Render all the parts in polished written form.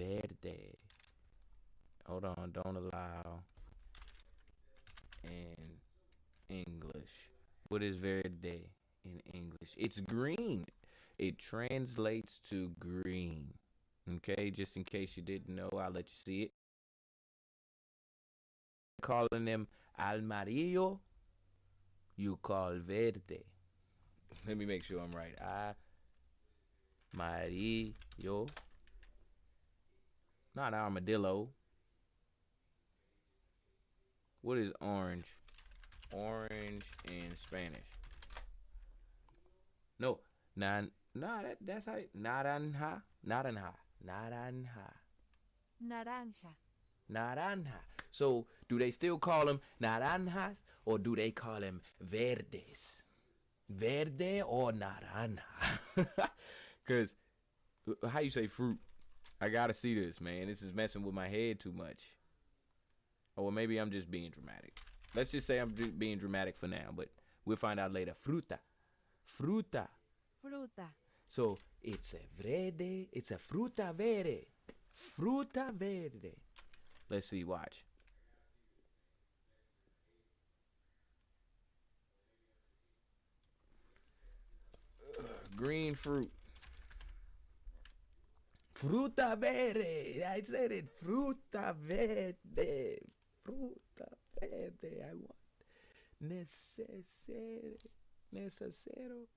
verde? Hold on, don't allow in English. What is verde in English? It's green. It translates to green. Okay, just in case you didn't know, I'll let you see it. Calling them amarillo, you call verde. Let me make sure I'm right. Amarillo, not armadillo. What is orange? Orange in Spanish. No, that's how. Naranja, naranja, naranja, Naranja. naranja. So, do they still call them naranjas or do they call them verdes? Verde or naranja? Cause how you say fruit? I gotta see this, man. This is messing with my head too much. Or maybe I'm just being dramatic. Let's just say I'm being dramatic for now, but we'll find out later. Fruta. Fruta. Fruta. So it's a verde. It's a fruta verde. Fruta verde. Let's see. Watch. Green fruit. Fruta verde. I said it. Fruta verde. Fruta verde. I want necesero.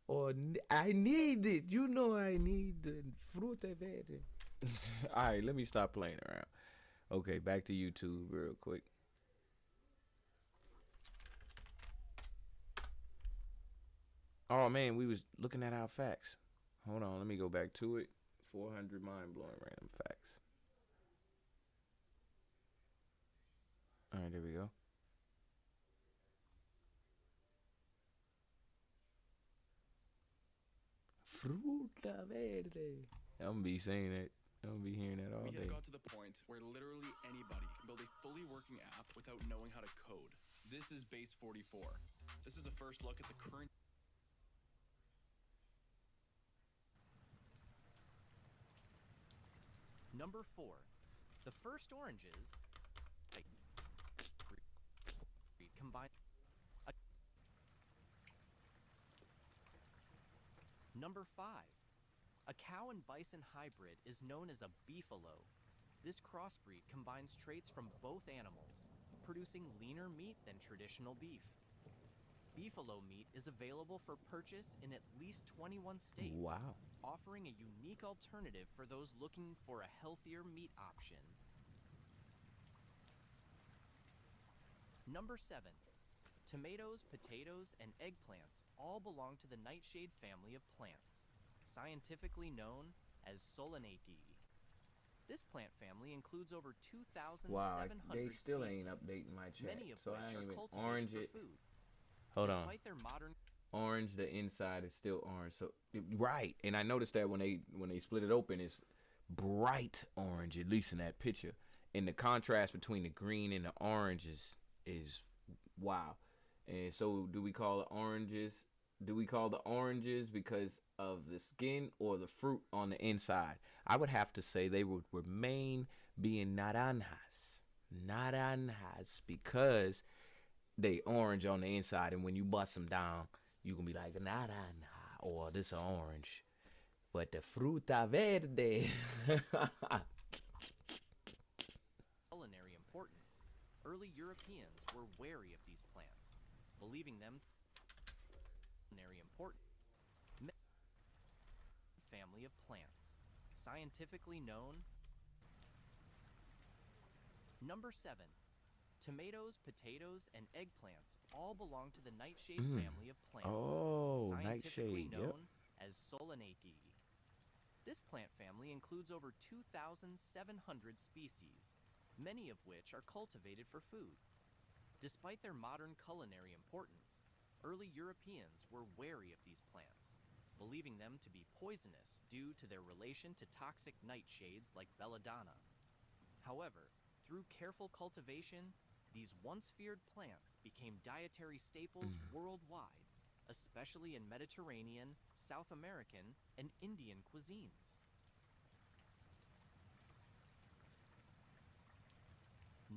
Or I need it. You know I need the fruta verde. All right, let me stop playing around. Okay, back to YouTube real quick. Oh man, we was looking at our facts. Hold on, let me go back to it. 400 mind-blowing random facts. All right, there we go. Fruta verde. I'm gonna be saying that. I'm gonna be hearing that all We day. have got to the point where literally anybody can build a fully working app without knowing how to code. This is Base 44. This is a first look at the current. Number 4. The first oranges combine. Number 5. A cow and bison hybrid is known as a beefalo. This crossbreed combines traits from both animals, producing leaner meat than traditional beef. Beefalo meat is available for purchase in at least 21 states, Wow. offering a unique alternative for those looking for a healthier meat option. Number 7. Tomatoes, potatoes, and eggplants all belong to the nightshade family of plants, scientifically known as Solanaceae. This plant family includes over 2,700 Wow, they still species, ain't updating my chat, many of so which I are ain't even cultivated orange for it. food. Hold on. Despite their modern Orange, the inside is still orange. So right, and I noticed that when they split it open, it's bright orange, at least in that picture. And the contrast between the green and the orange is wow. And so, do we call the oranges? Do we call the oranges because of the skin or the fruit on the inside? I would have to say they would remain being naranjas, because they orange on the inside, and when you bust them down, you can be like naranja or this orange. But the fruta verde. culinary importance, early Europeans were wary of these plants, believing them culinary important. Family of plants, scientifically known. Number 7. Tomatoes, potatoes, and eggplants all belong to the nightshade family of plants, Oh, scientifically nightshade. known Yep. as Solanaceae. This plant family includes over 2,700 species, many of which are cultivated for food. Despite their modern culinary importance, early Europeans were wary of these plants, believing them to be poisonous due to their relation to toxic nightshades like belladonna. However, through careful cultivation, these once feared plants became dietary staples worldwide, especially in Mediterranean, South American, and Indian cuisines.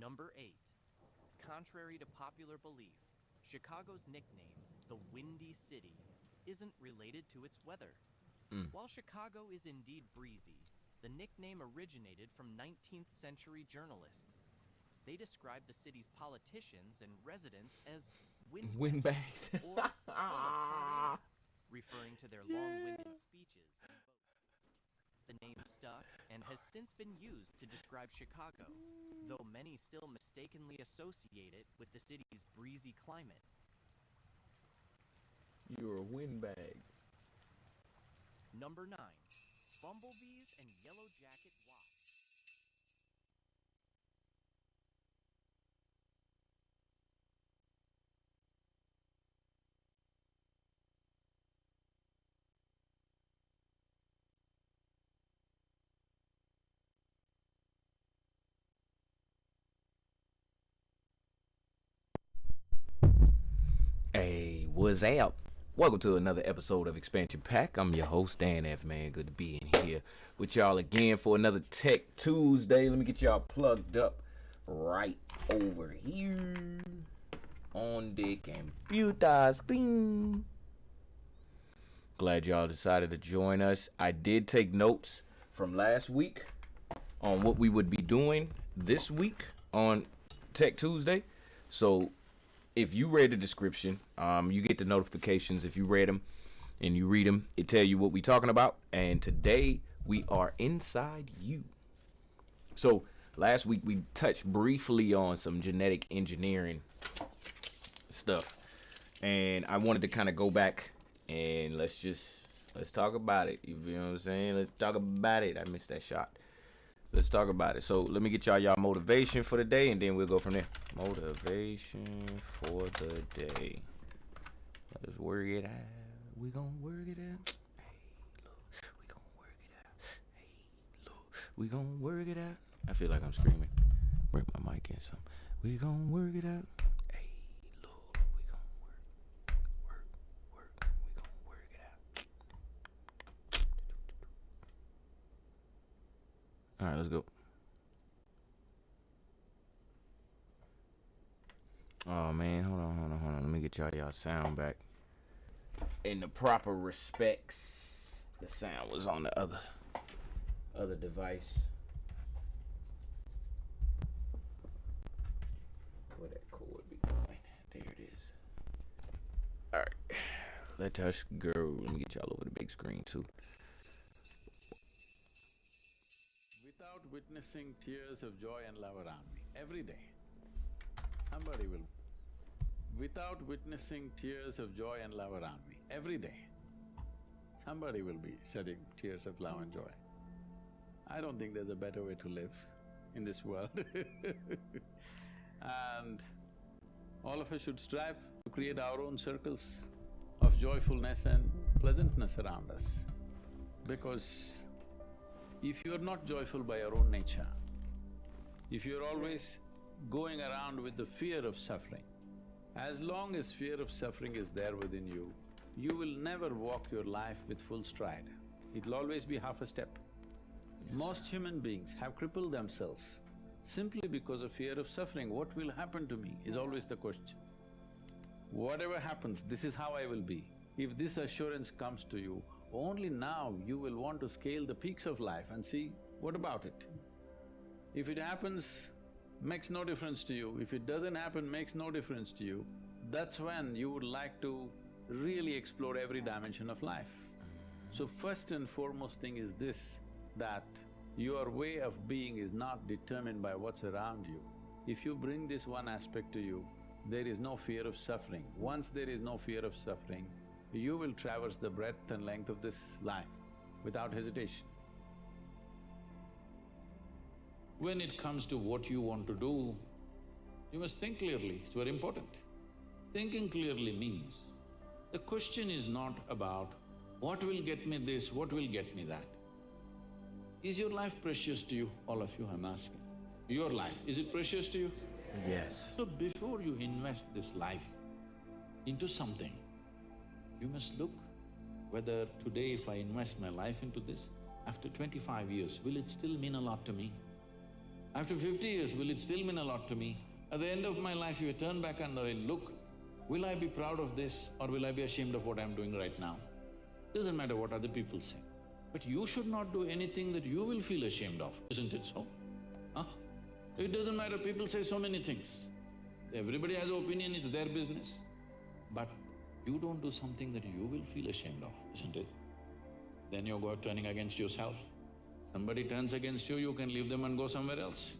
Number 8. Contrary to popular belief, Chicago's nickname, the Windy City, isn't related to its weather. While Chicago is indeed breezy, the nickname originated from 19th century journalists. They described the city's politicians and residents as Windbags. or full of hot air, referring to their long-winded speeches and boasts. The name stuck and has since been used to describe Chicago, though many still mistakenly associate it with the city's breezy climate. You're a windbag. Number 9. Bumblebees and yellow jacket wasps. Hey, what's up? Welcome to another episode of Expansion Pack. I'm your host, Dan F. Man. Good to be in here with y'all again for another Tech Tuesday. Let me get y'all plugged up right over here on the computer screen. Glad y'all decided to join us. I did take notes from last week on what we would be doing this week on Tech Tuesday. So if you read the description, you get the notifications. If you read them and you read them, it tell you what we talking about. And today we are inside you. So last week we touched briefly on some genetic engineering stuff, and I wanted to kind of go back and let's talk about it. You know what I'm saying? Let's talk about it. I missed that shot. Let's talk about it. So let me get y'all motivation for the day, and then we'll go from there. Motivation for the day. Let's work it out. We gonna work it out. Hey, look, we gonna work it out. Hey, look, we gonna work it out. I feel like I'm screaming. Bring my mic in some. We gonna work it out. Hey, look, we gonna work. We gonna work it out. All right, let's go. Oh man, hold on. Let me get y'all sound back in the proper respects. The sound was on the other device. Where that cord be going? There it is. All right, let us go. Let me get y'all over the big screen too. Without witnessing tears of joy and love around me, every day, somebody will… Without witnessing tears of joy and love around me, every day, somebody will be shedding tears of love and joy. I don't think there's a better way to live in this world and all of us should strive to create our own circles of joyfulness and pleasantness around us. Because if you're not joyful by your own nature, if you're always going around with the fear of suffering, as long as fear of suffering is there within you, you will never walk your life with full stride. It'll always be half a step. Yes, most human beings have crippled themselves simply because of fear of suffering. What will happen to me is always the question. Whatever happens, this is how I will be. If this assurance comes to you, only now you will want to scale the peaks of life and see what about it. If it happens, makes no difference to you. If it doesn't happen, makes no difference to you. That's when you would like to really explore every dimension of life. So first and foremost thing is this, that your way of being is not determined by what's around you. If you bring this one aspect to you, there is no fear of suffering. Once there is no fear of suffering, you will traverse the breadth and length of this life without hesitation. When it comes to what you want to do, you must think clearly, it's very important. Thinking clearly means, the question is not about what will get me this, what will get me that. Is your life precious to you? All of you, I'm asking. Your life, is it precious to you? Yes. So before you invest this life into something, you must look whether today if I invest my life into this, after 25 years, will it still mean a lot to me? After 50 years, will it still mean a lot to me? At the end of my life, if I turn back and I look, will I be proud of this or will I be ashamed of what I'm doing right now? Doesn't matter what other people say. But you should not do anything that you will feel ashamed of, isn't it so? Huh? It doesn't matter, people say so many things. Everybody has an opinion, it's their business. But you don't do something that you will feel ashamed of, isn't it? Then you go out turning against yourself. Somebody turns against you, you can leave them and go somewhere else.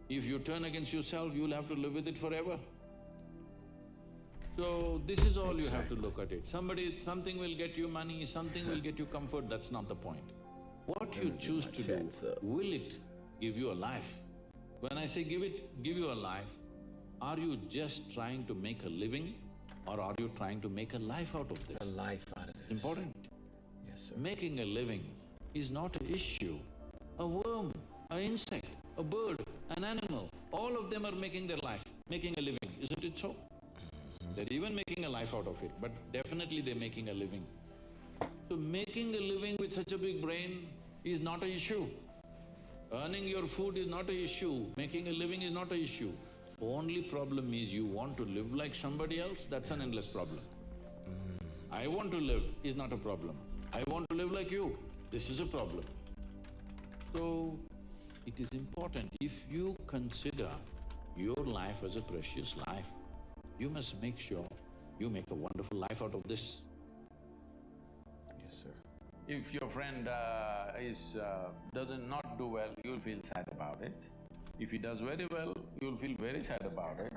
If you turn against yourself, you'll have to live with it forever. So, this is all you have to look at it. Something will get you money, something will get you comfort, that's not the point. What you choose to do, will it give you a life? When I say give you a life, are you just trying to make a living or are you trying to make a life out of this? A life out of this. Important. Yes, sir. Making a living is not an issue. A worm, an insect, a bird, an animal, all of them are making their life, making a living, isn't it so? They're even making a life out of it, but definitely they're making a living. So making a living with such a big brain is not an issue. Earning your food is not an issue, making a living is not an issue. Only problem is you want to live like somebody else, that's an endless problem. I want to live is not a problem. I want to live like you, this is a problem. So, it is important, if you consider your life as a precious life, you must make sure you make a wonderful life out of this. Yes, sir. If your friend does not do well, you'll feel sad about it. If he does very well, you'll feel very sad about it.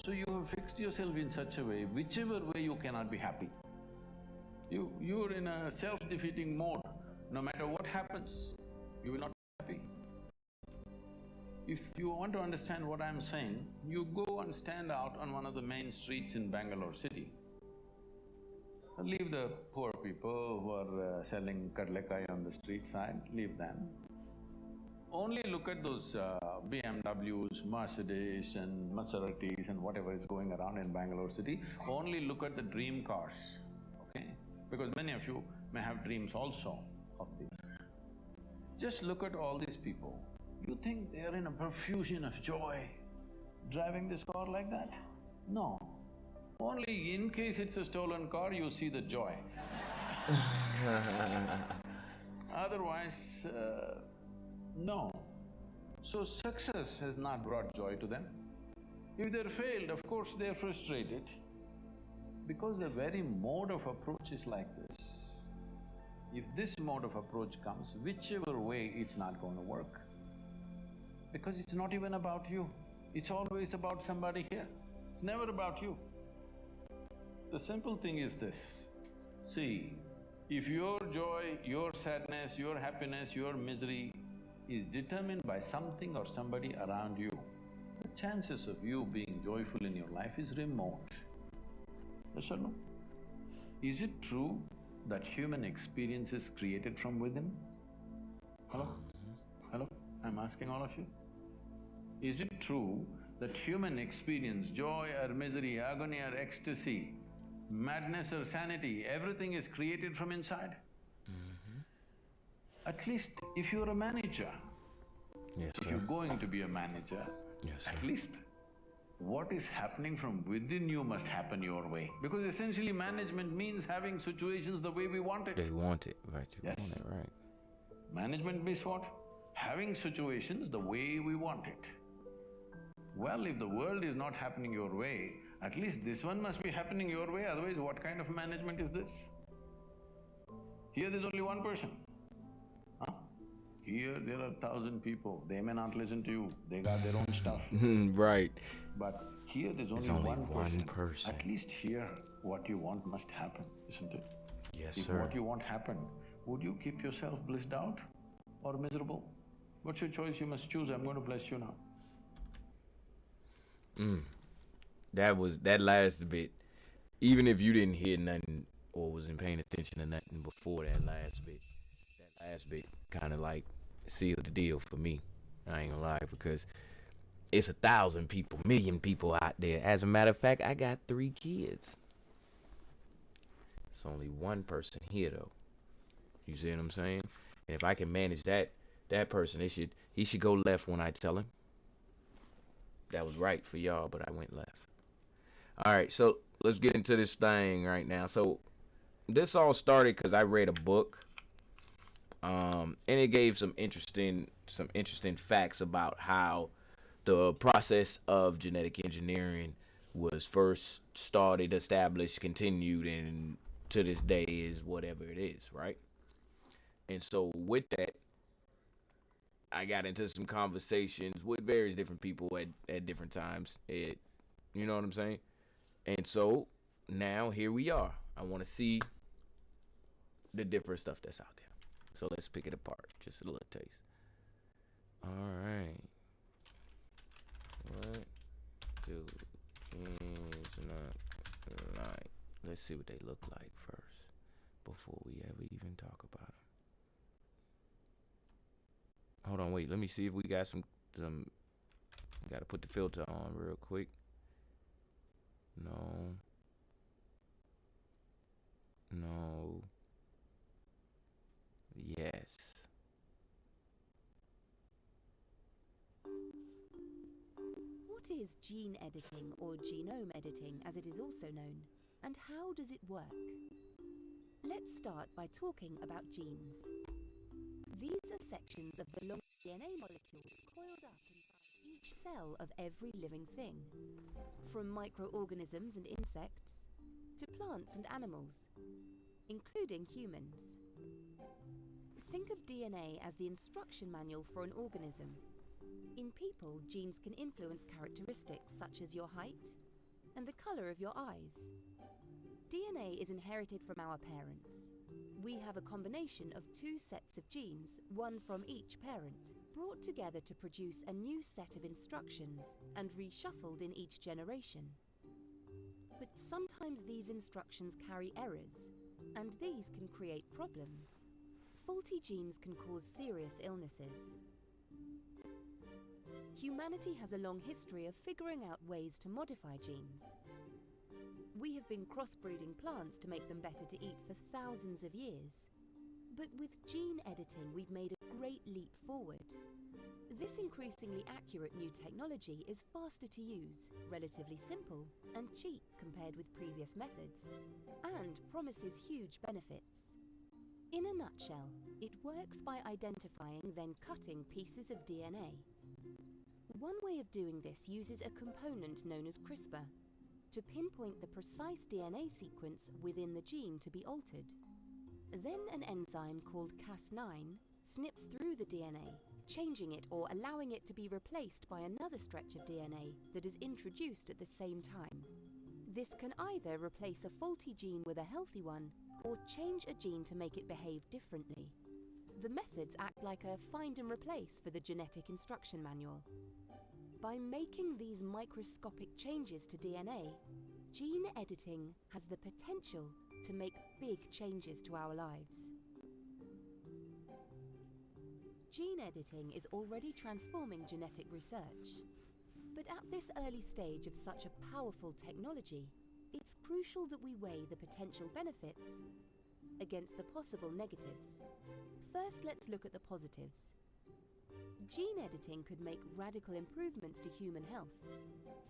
So you have fixed yourself in such a way, whichever way you cannot be happy. You're in a self-defeating mode. No matter what happens, you will not be happy. If you want to understand what I'm saying, you go and stand out on one of the main streets in Bangalore city. Leave the poor people who are selling kadlekai on the street side, leave them. Only look at those BMWs, Mercedes and Maseratis and whatever is going around in Bangalore city. Only look at the dream cars, okay? Because many of you may have dreams also of this. Just look at all these people. You think they're in a profusion of joy, driving this car like that? No. Only in case it's a stolen car, you see the joy. Otherwise, no. So success has not brought joy to them. If they're failed, of course they're frustrated, because the very mode of approach is like this. If this mode of approach comes, whichever way, it's not going to work. Because it's not even about you, it's always about somebody here, it's never about you. The simple thing is this, see, if your joy, your sadness, your happiness, your misery is determined by something or somebody around you, the chances of you being joyful in your life is remote. Yes or no? Is it true that human experience is created from within? Hello? Hello? I'm asking all of you. Is it true that human experience, joy or misery, agony or ecstasy, madness or sanity, everything is created from inside? At least if you're a manager, Yes, if sir. you're going to be a manager, Yes, sir. at least what is happening from within you must happen your way. Because essentially management means having situations the way we want it. They want it, right? You Yes. want it, right? Management means what? Having situations the way we want it. Well, if the world is not happening your way, at least this one must be happening your way, otherwise what kind of management is this? Here there's only one person, huh? Here there are 1,000 people, they may not listen to you, they got their own stuff. Right. But here there's It's only only one person. At least here, what you want must happen, isn't it? Yes, If sir. what you want happened, would you keep yourself blissed out or miserable? What's your choice? You must choose. I'm going to bless you now. That last bit, even if you didn't hear nothing or wasn't paying attention to nothing before that last bit kind of like sealed the deal for me. I ain't gonna lie, because it's 1,000 people, million people out there. As a matter of fact, I got 3 kids. It's only one person here though. You see what I'm saying? And if I can manage that that person, he should go left when I tell him. That was right for y'all, but I went left. All right, so let's get into this thing right now. So this all started because I read a book, and it gave some interesting facts about how the process of genetic engineering was first started, established, continued, and to this day is whatever it is, right? And so with that, I got into some conversations with various different people at different times. You know what I'm saying? And so now here we are. I want to see the different stuff that's out there. So let's pick it apart. Just a little taste. All right. What do genes not like? Let's see what they look like first before we ever even talk about them. Hold on, wait. Let me see if we got some. Got to put the filter on real quick. No. Yes. What is gene editing, or genome editing as it is also known, and how does it work? Let's start by talking about genes. These are sections of the long DNA molecules coiled up inside each cell of every living thing, from microorganisms and insects to plants and animals, including humans. Think of DNA as the instruction manual for an organism. In people, genes can influence characteristics such as your height and the color of your eyes. DNA is inherited from our parents. We have a combination of two sets of genes, one from each parent, brought together to produce a new set of instructions and reshuffled in each generation. But sometimes these instructions carry errors, and these can create problems. Faulty genes can cause serious illnesses. Humanity has a long history of figuring out ways to modify genes. We have been crossbreeding plants to make them better to eat for thousands of years. But with gene editing, we've made a great leap forward. This increasingly accurate new technology is faster to use, relatively simple, and cheap compared with previous methods, and promises huge benefits. In a nutshell, it works by identifying, then cutting pieces of DNA. One way of doing this uses a component known as CRISPR to pinpoint the precise DNA sequence within the gene to be altered. Then an enzyme called Cas9 snips through the DNA, changing it or allowing it to be replaced by another stretch of DNA that is introduced at the same time. This can either replace a faulty gene with a healthy one, or change a gene to make it behave differently. The methods act like a find and replace for the genetic instruction manual. By making these microscopic changes to DNA, gene editing has the potential to make big changes to our lives. Gene editing is already transforming genetic research. But at this early stage of such a powerful technology, it's crucial that we weigh the potential benefits against the possible negatives. First, let's look at the positives. Gene editing could make radical improvements to human health.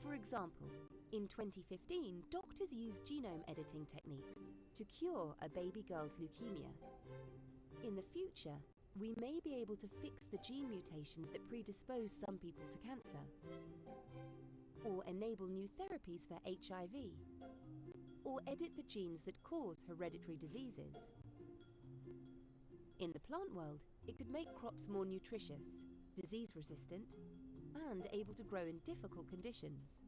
For example, in 2015, doctors used genome editing techniques to cure a baby girl's leukemia. In the future, we may be able to fix the gene mutations that predispose some people to cancer, or enable new therapies for HIV, or edit the genes that cause hereditary diseases. In the plant world, it could make crops more nutritious, disease-resistant, and able to grow in difficult conditions.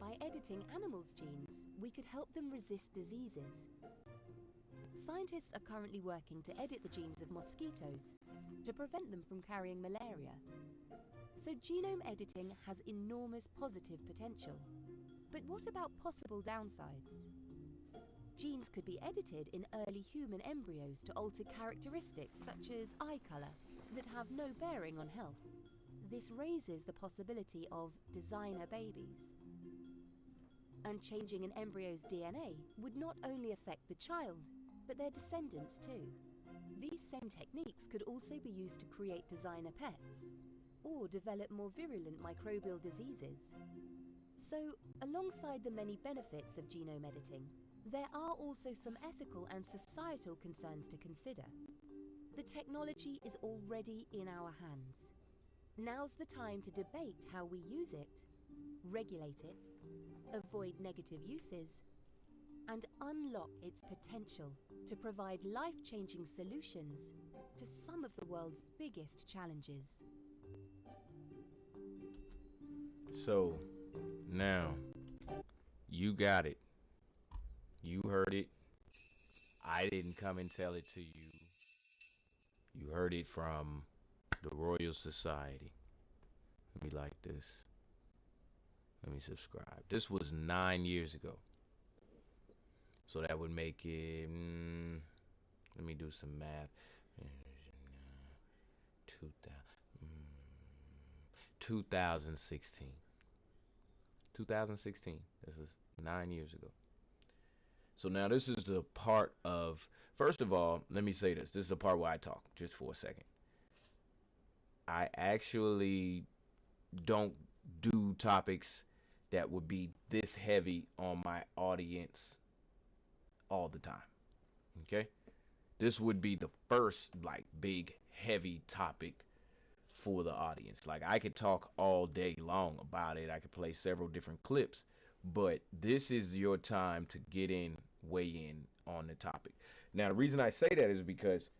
By editing animals' genes, we could help them resist diseases. Scientists are currently working to edit the genes of mosquitoes to prevent them from carrying malaria. So genome editing has enormous positive potential. But what about possible downsides? Genes could be edited in early human embryos to alter characteristics such as eye color that have no bearing on health. This raises the possibility of designer babies. And changing an embryo's DNA would not only affect the child, but their descendants too. These same techniques could also be used to create designer pets or develop more virulent microbial diseases. So, alongside the many benefits of genome editing, there are also some ethical and societal concerns to consider. The technology is already in our hands. Now's the time to debate how we use it, regulate it, avoid negative uses, and unlock its potential to provide life-changing solutions to some of the world's biggest challenges. So, now, you got it. You heard it. I didn't come and tell it to you. You heard it from the Royal Society. Let me like this. Let me subscribe. This was 9 years ago. So that would make it, let me do some math. 2016. 2016. This is 9 years ago. So now this is the part of, first of all, let me say this. This is the part where I talk, just for a second. I actually don't do topics that would be this heavy on my audience all the time. Okay? This would be the first, like, big, heavy topic for the audience. Like, I could talk all day long about it. I could play several different clips. But this is your time to get in, weigh in on the topic. Now, the reason I say that is because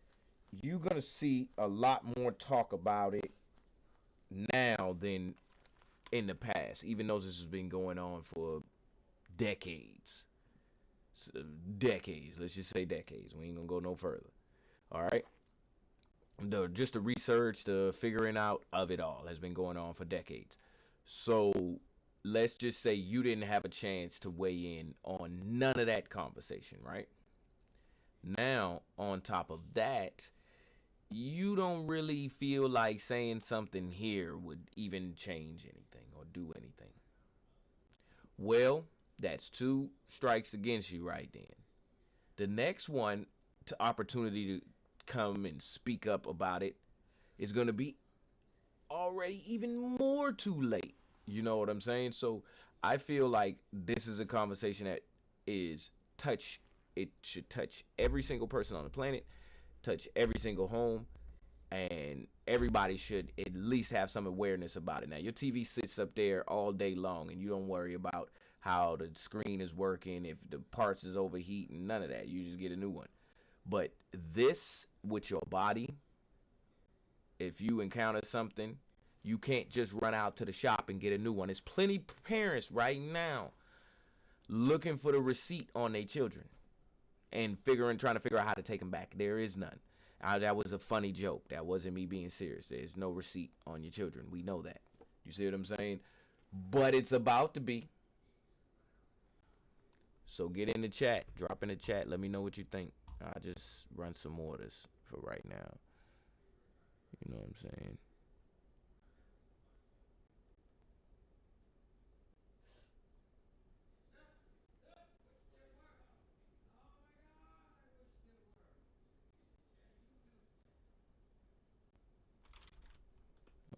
you're going to see a lot more talk about it now than in the past, even though this has been going on for decades. Decades. Let's just say decades. We ain't going to go no further. All right? Just the research, the figuring out of it all has been going on for decades. So let's just say you didn't have a chance to weigh in on none of that conversation, right? Now, on top of that, you don't really feel like saying something here would even change anything or do anything. Well, that's 2 strikes against you right then. The next one, to opportunity to come and speak up about it, is going to be already even more too late. You know what I'm saying? So I feel like this is a conversation that is it should touch every single person on the planet, touch every single home, and everybody should at least have some awareness about it. Now, your TV sits up there all day long, and you don't worry about how the screen is working, if the parts is overheating, none of that. You just get a new one. But this, with your body, if you encounter something, you can't just run out to the shop and get a new one. There's plenty of parents right now looking for the receipt on their children and trying to figure out how to take them back. There is none. That was a funny joke. That wasn't me being serious. There's no receipt on your children. We know that. You see what I'm saying? But it's about to be. So get in the chat. Drop in the chat. Let me know what you think. I'll just run some orders for right now. You know what I'm saying?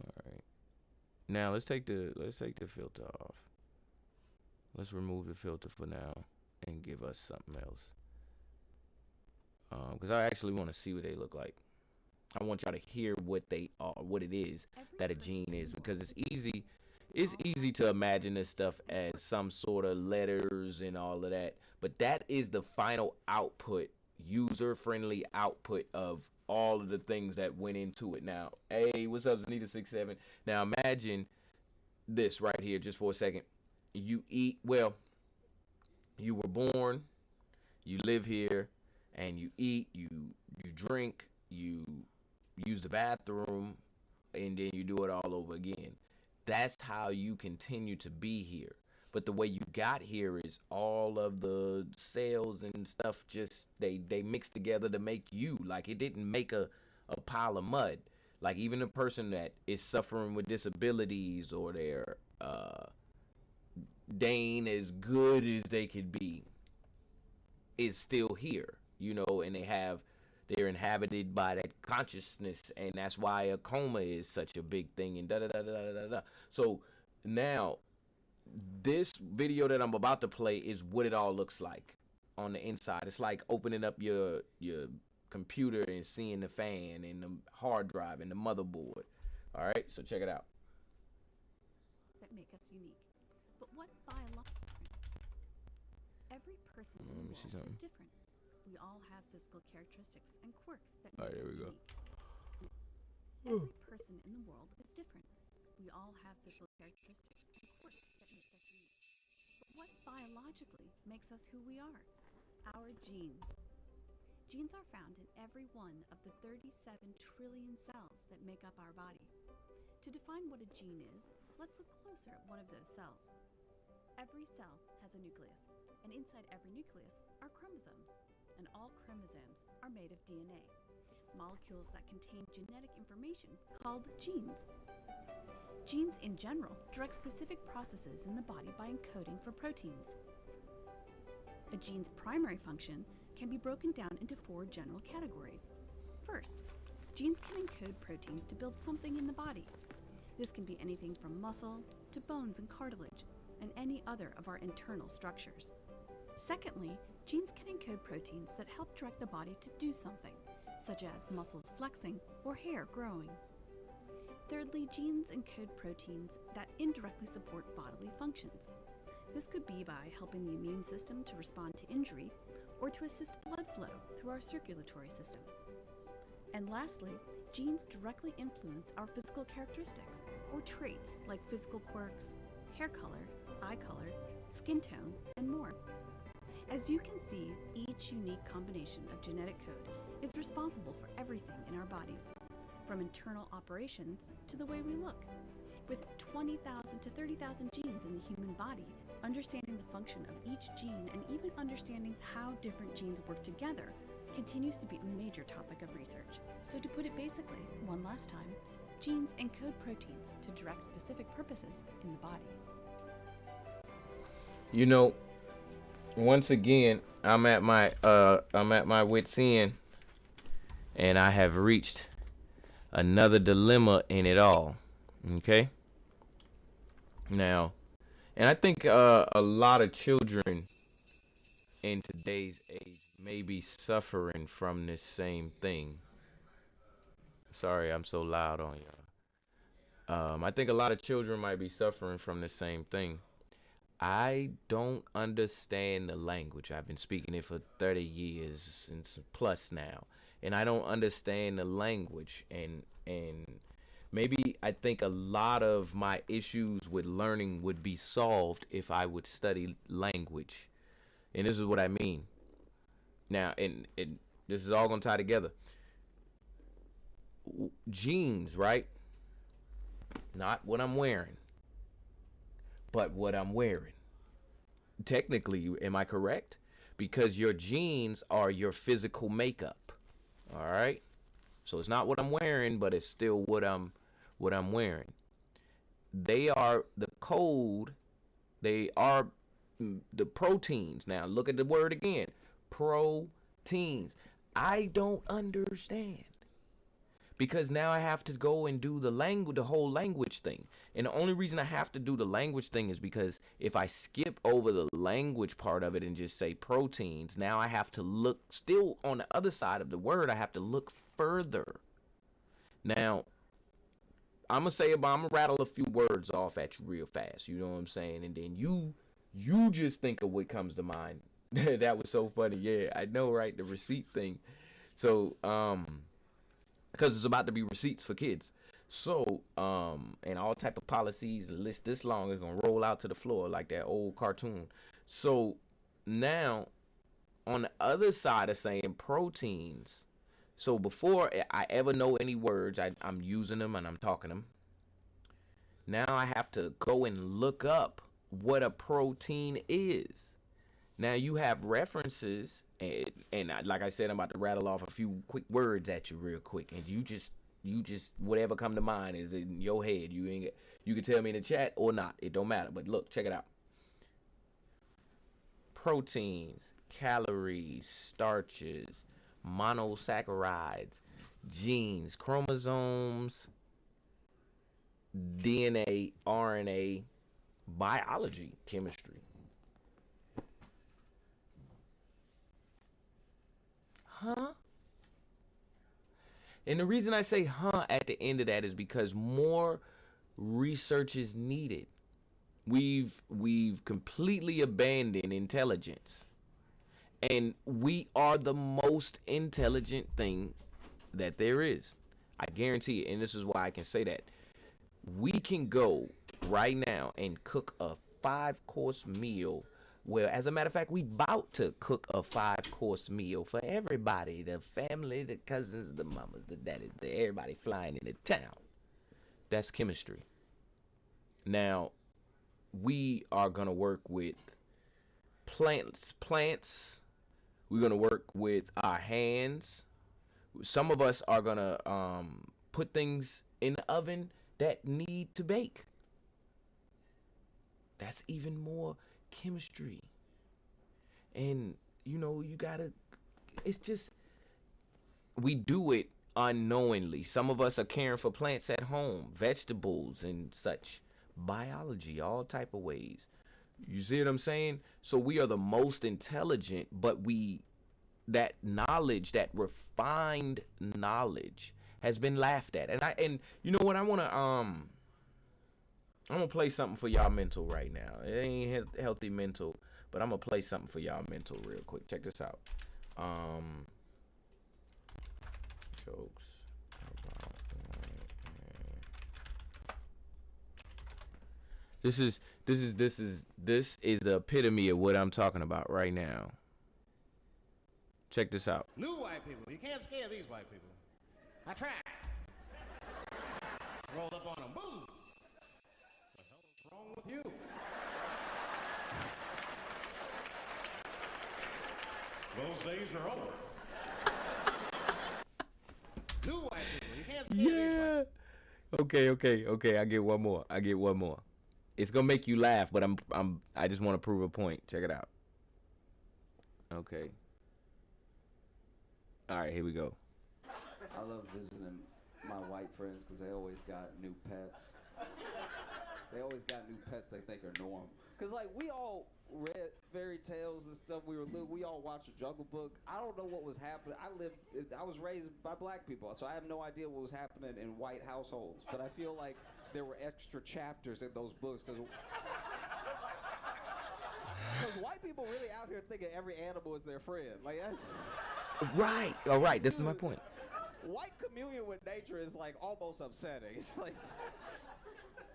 All right. Now let's take the filter off. Let's remove the filter for now and give us something else. Because I actually want to see what they look like. I want y'all to hear what they are, what it is that a gene is, because it's easy to imagine this stuff as some sort of letters and all of that, but that is the final output, user-friendly output of all of the things that went into it. Now, hey, what's up, Zanita67? Now, imagine this right here, just for a second. You were born, you live here, and you eat, you drink, you use the bathroom, and then you do it all over again. That's how you continue to be here. But the way you got here is all of the cells and stuff just they mix together to make you. Like, it didn't make a pile of mud. Like, even a person that is suffering with disabilities, or they're ain't as good as they could be, is still here, you know, and they have they're inhabited by that consciousness, and that's why a coma is such a big thing, and da da da da da da da. So now this video that I'm about to play is what it all looks like on the inside. It's like opening up your computer and seeing the fan and the hard drive and the motherboard. All right, so check it out. That make us unique. But what every person in the world is different. We all have physical characteristics and quirks that make us unique. Every person in the world is different. We all have physical characteristics and quirks that make us unique. But what biologically makes us who we are? Our genes. Genes are found in every one of the 37 trillion cells that make up our body. To define what a gene is, let's look closer at one of those cells. Every cell has a nucleus, and inside every nucleus are chromosomes, and all chromosomes are made of DNA, molecules that contain genetic information called genes. Genes in general direct specific processes in the body by encoding for proteins. A gene's primary function can be broken down into 4 general categories. First, genes can encode proteins to build something in the body. This can be anything from muscle to bones and cartilage, and any other of our internal structures. Secondly, genes can encode proteins that help direct the body to do something, such as muscles flexing or hair growing. Thirdly, genes encode proteins that indirectly support bodily functions. This could be by helping the immune system to respond to injury or to assist blood flow through our circulatory system. And lastly, genes directly influence our physical characteristics or traits like physical quirks, hair color, eye color, skin tone, and more. As you can see, each unique combination of genetic code is responsible for everything in our bodies, from internal operations to the way we look. With 20,000 to 30,000 genes in the human body, understanding the function of each gene and even understanding how different genes work together continues to be a major topic of research. So to put it basically, one last time, genes encode proteins to direct specific purposes in the body. You know, once again, I'm at my wit's end, and I have reached another dilemma in it all. Okay. Now, and I think a lot of children in today's age may be suffering from this same thing. Sorry, I'm so loud on y'all. I think a lot of children might be suffering from the same thing. I don't understand the language. I've been speaking it for 30 years and plus now, and I don't understand the language. And maybe I think a lot of my issues with learning would be solved if I would study language. And this is what I mean. Now, and this is all going to tie together. Jeans, right? Not what I'm wearing, but what I'm wearing. Technically, am I correct? Because your genes are your physical makeup. All right? So it's not what I'm wearing, but it's still what I'm wearing. They are the code. They are the proteins. Now look at the word again. Proteins. I don't understand. Because now I have to go and do the whole language thing. And the only reason I have to do the language thing is because if I skip over the language part of it and just say proteins, now I have to look still on the other side of the word. I have to look further. Now, I'm gonna rattle a few words off at you real fast. You know what I'm saying? And then you just think of what comes to mind. That was so funny. Yeah, I know, right? The receipt thing. So, because it's about to be receipts for kids. So, and all type of policies, a list this long is gonna roll out to the floor like that old cartoon. So now, on the other side of saying proteins, so before I ever know any words, I'm using them and I'm talking them. Now I have to go and look up what a protein is. Now you have references. And like I said, I'm about to rattle off a few quick words at you real quick, and you just whatever come to mind is in your head. You can tell me in the chat or not. It don't matter. But look, check it out. Proteins, calories, starches, monosaccharides, genes, chromosomes, DNA, RNA, biology, chemistry. Huh? And the reason I say huh at the end of that is because more research is needed. We've completely abandoned intelligence. And we are the most intelligent thing that there is. I guarantee it, and this is why I can say that. We can go right now and cook a 5-course meal. Well, as a matter of fact, we about to cook a 5-course meal for everybody. The family, the cousins, the mamas, the daddies, everybody flying into town. That's chemistry. Now, we are going to work with plants. We're going to work with our hands. Some of us are going to put things in the oven that need to bake. That's even more chemistry. And, you got to, it's just, we do it unknowingly. Some of us are caring for plants at home, vegetables and such, biology, all type of ways. You see what I'm saying? So we are the most intelligent, but that knowledge, that refined knowledge has been laughed at. And you know what? I'm gonna play something for y'all mental right now. It ain't healthy mental, but I'm gonna play something for y'all mental real quick. Check this out. Jokes about This is the epitome of what I'm talking about right now. Check this out. New white people. You can't scare these white people. I tried. Rolled up on them. Boom. What the hell is wrong with you? Those days are over. New white people. You can't scare these white people. Okay. I get one more. It's gonna make you laugh, but I just want to prove a point. Check it out. Okay. All right, here we go. I love visiting my white friends because they always got new pets. They always got new pets they think are normal. Because, we all read fairy tales and stuff. We were little. We all watched the Jungle Book. I don't know what was happening. I was raised by black people, so I have no idea what was happening in white households. But I feel like there were extra chapters in those books because white people really out here thinking every animal is their friend. That's right. All right. This is my point. White communion with nature is almost upsetting. It's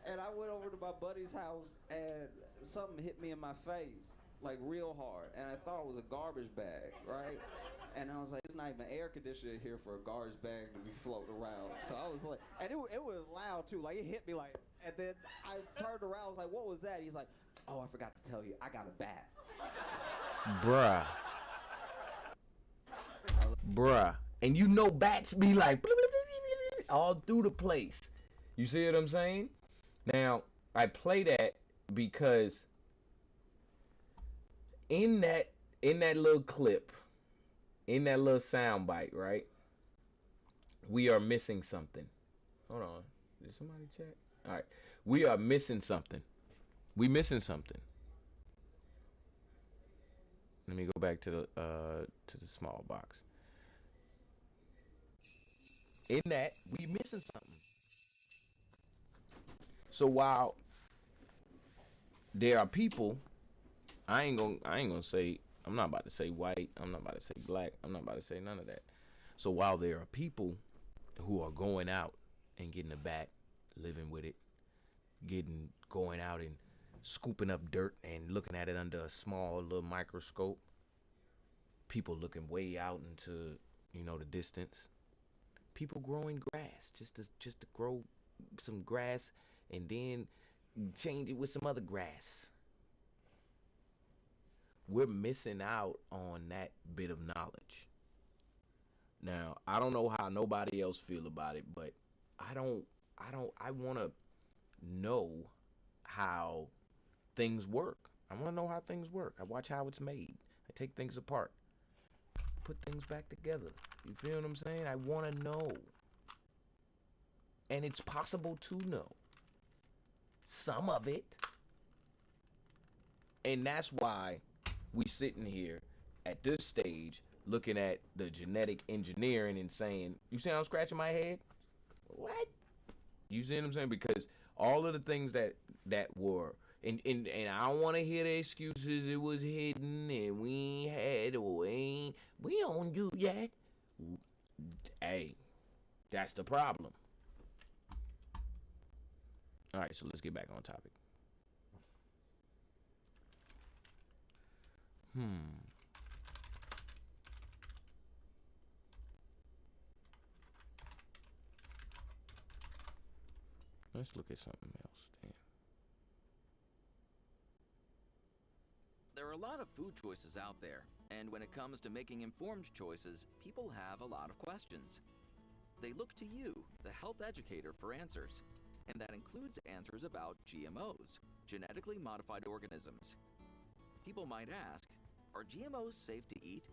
and I went over to my buddy's house and something hit me in my face real hard, and I thought it was a garbage bag, right? And I was like, there's not even air conditioning here for a garbage bag to be floating around. So I was like, and it was loud too. It hit me and then I turned around. I was like, what was that? He's like, oh, I forgot to tell you, I got a bat. Bruh. And bats be all through the place. You see what I'm saying? Now, I play that because in that little clip, in that little sound bite, right? We are missing something. Hold on. Did somebody check? All right. We are missing something. We missing something. Let me go back to the small box. In that, we missing something. So while there are people, I'm not about to say white, I'm not about to say black, I'm not about to say none of that. So while there are people who are going out and getting a bat, living with it, going out and scooping up dirt and looking at it under a small little microscope, people looking way out into, the distance. People growing grass, just to grow some grass and then change it with some other grass. We're missing out on that bit of knowledge. Now, I don't know how nobody else feel about it, but I want to know how things work. I want to know how things work. I watch how it's made. I take things apart. put things back together. You feel what I'm saying? I want to know. And it's possible to know some of it. And that's why we sitting here at this stage looking at the genetic engineering and saying, you see how I'm scratching my head? What? You see what I'm saying? Because all of the things that were, and I don't want to hear the excuses, it was hidden and we ain't had, or we don't do that. Hey, that's the problem. All right, so let's get back on topic. Let's look at something else then. There are a lot of food choices out there, and when it comes to making informed choices, people have a lot of questions. They look to you, the health educator, for answers, and that includes answers about GMOs, genetically modified organisms. People might ask, are GMOs safe to eat?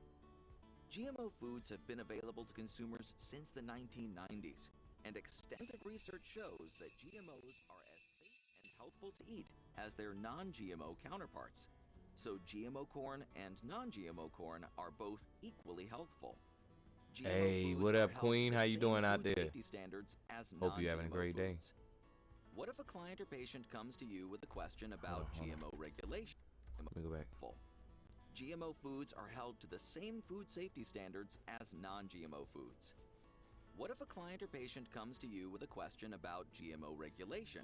GMO foods have been available to consumers since the 1990s. And extensive research shows that GMOs are as safe and healthful to eat as their non-GMO counterparts. So GMO corn and non-GMO corn are both equally healthful. GMO Hey, foods what are up, held to Queen? the How you same doing out food there? safety standards as Hope you're having a non-GMO great day. foods. What if a client or patient comes to you with a question about Hold on. GMO regulation? Let me go back. GMO foods are held to the same food safety standards as non-GMO foods. What if a client or patient comes to you with a question about GMO regulation?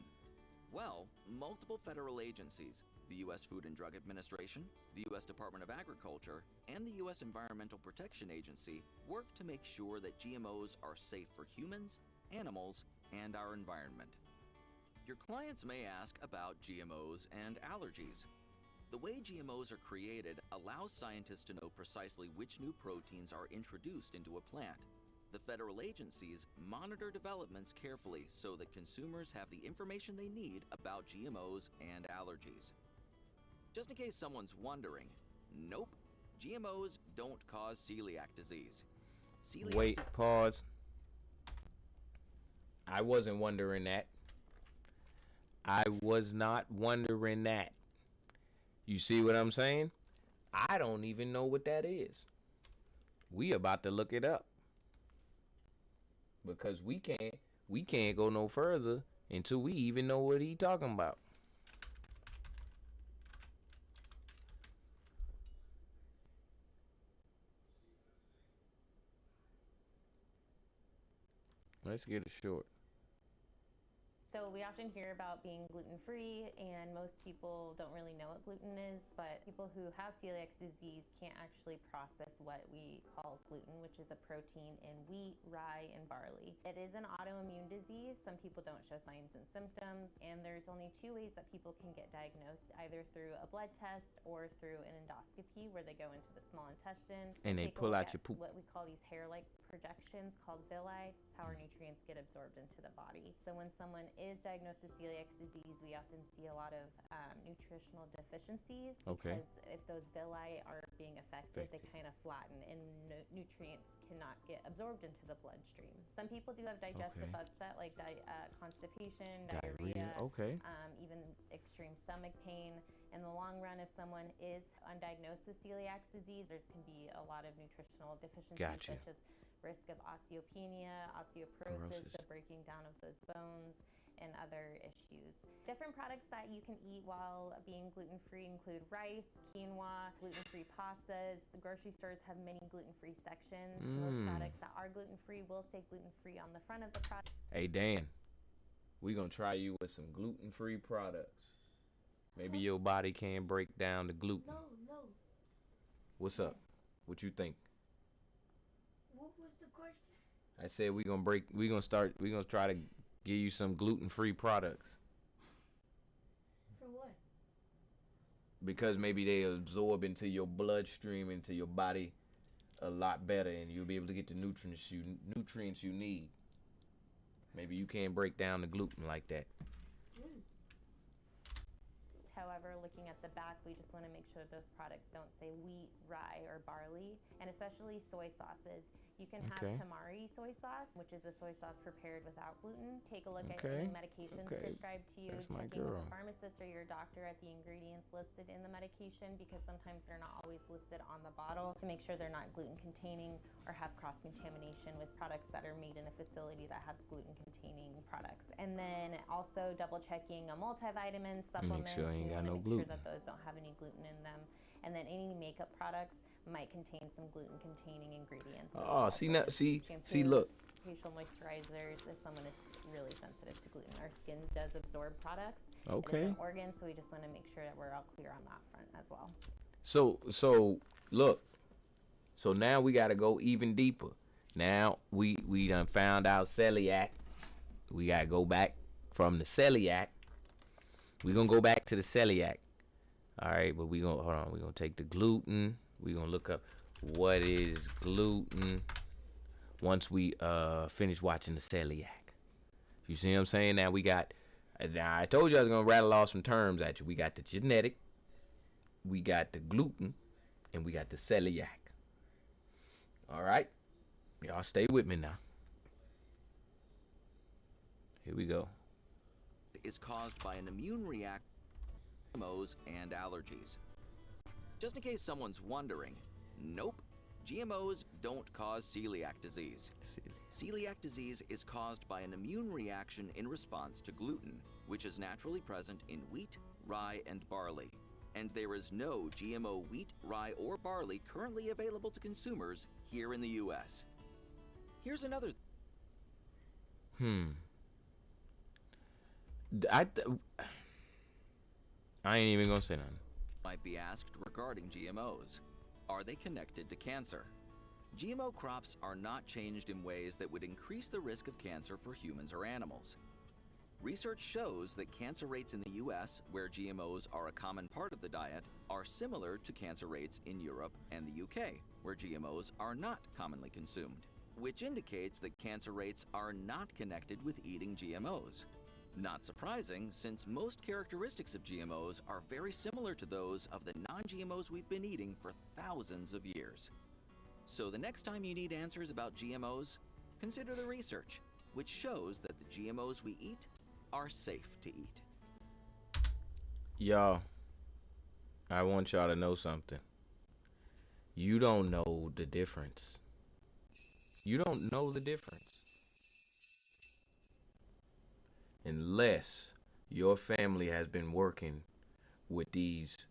Well, multiple federal agencies, the U.S. Food and Drug Administration, the U.S. Department of Agriculture, and the U.S. Environmental Protection Agency work to make sure that GMOs are safe for humans, animals, and our environment. Your clients may ask about GMOs and allergies. The way GMOs are created allows scientists to know precisely which new proteins are introduced into a plant. The federal agencies monitor developments carefully so that consumers have the information they need about GMOs and allergies. Just in case someone's wondering, nope, GMOs don't cause celiac disease. Wait, pause. I wasn't wondering that. I was not wondering that. You see what I'm saying? I don't even know what that is. We about to look it up. Because we can't go no further until we even know what he talking about. Let's get it short. So we often hear about being gluten-free, and most people don't really know what gluten is, but people who have celiac disease can't actually process what we call gluten, which is a protein in wheat, rye, and barley. It is an autoimmune disease. Some people don't show signs and symptoms, and there's only two ways that people can get diagnosed, either through a blood test or through an endoscopy, where they go into the small intestine and they pull out your poop. What we call these hair-like projections called villi. It's how our nutrients get absorbed into the body. So when someone is diagnosed with celiac disease, we often see a lot of nutritional deficiencies. Okay. Because if those villi are being affected, they kind of flatten and nutrients cannot get absorbed into the bloodstream. Some people do have digestive upset, like constipation, diarrhea, even extreme stomach pain. In the long run, if someone is undiagnosed with celiac disease, there can be a lot of nutritional deficiencies, such as risk of osteopenia, osteoporosis, the breaking down of those bones, and other issues. Different products that you can eat while being gluten-free include rice, quinoa, gluten-free pastas. The grocery stores have many gluten-free sections. Most products that are gluten-free will say gluten-free on the front of the product. Hey, Dan, we're going to try you with some gluten-free products. Maybe your body can break down the gluten. No. What's up? What you think? What was the question? I said we're gonna try to give you some gluten-free products. For what? Because maybe they absorb into your bloodstream, into your body a lot better, and you'll be able to get the nutrients you need. Maybe you can't break down the gluten like that. However, looking at the back, we just want to make sure those products don't say wheat, rye, or barley, and especially soy sauces. You can have tamari soy sauce, which is a soy sauce prepared without gluten. Take a look at any medications prescribed to you, checking with a pharmacist or your doctor at the ingredients listed in the medication, because sometimes they're not always listed on the bottle, to make sure they're not gluten containing or have cross-contamination with products that are made in a facility that have gluten containing products. And then also double checking a multivitamin, supplements, make sure we want to make sure that those don't have any gluten in them. And then any makeup products might contain some gluten containing ingredients. Oh, see now, see, Shampoos, look. Facial moisturizers, if someone is really sensitive to gluten. Our skin does absorb products. Okay. It is an organ, so we just want to make sure that we're all clear on that front as well. So look. So now we got to go even deeper. Now we done found out celiac. We got to go back from the celiac. We're going to go back to the celiac. All right, but we're going to, hold on, we're going to take the gluten. We're going to look up what is gluten once we finish watching the celiac. You see what I'm saying? Now we got, now I told you I was going to rattle off some terms at you. We got the genetic, we got the gluten, and we got the celiac. All right? Y'all stay with me now. Here we go. Is caused by an immune reaction to GMOs and allergies. Just in case someone's wondering, nope, GMOs don't cause celiac disease. Celiac disease is caused by an immune reaction in response to gluten, which is naturally present in wheat, rye, and barley. And there is no GMO wheat, rye, or barley currently available to consumers here in the U.S. Here's another. I ain't even gonna say nothing. Might be asked regarding GMOs. Are they connected to cancer? GMO crops are not changed in ways that would increase the risk of cancer for humans or animals. Research shows that cancer rates in the U.S., where GMOs are a common part of the diet, are similar to cancer rates in Europe and the U.K., where GMOs are not commonly consumed, which indicates that cancer rates are not connected with eating GMOs. Not surprising, since most characteristics of GMOs are very similar to those of the non-GMOs we've been eating for thousands of years. So the next time you need answers about GMOs, consider the research, which shows that the GMOs we eat are safe to eat. Y'all, I want y'all to know something. You don't know the difference. You don't know the difference. Unless your family has been working with these,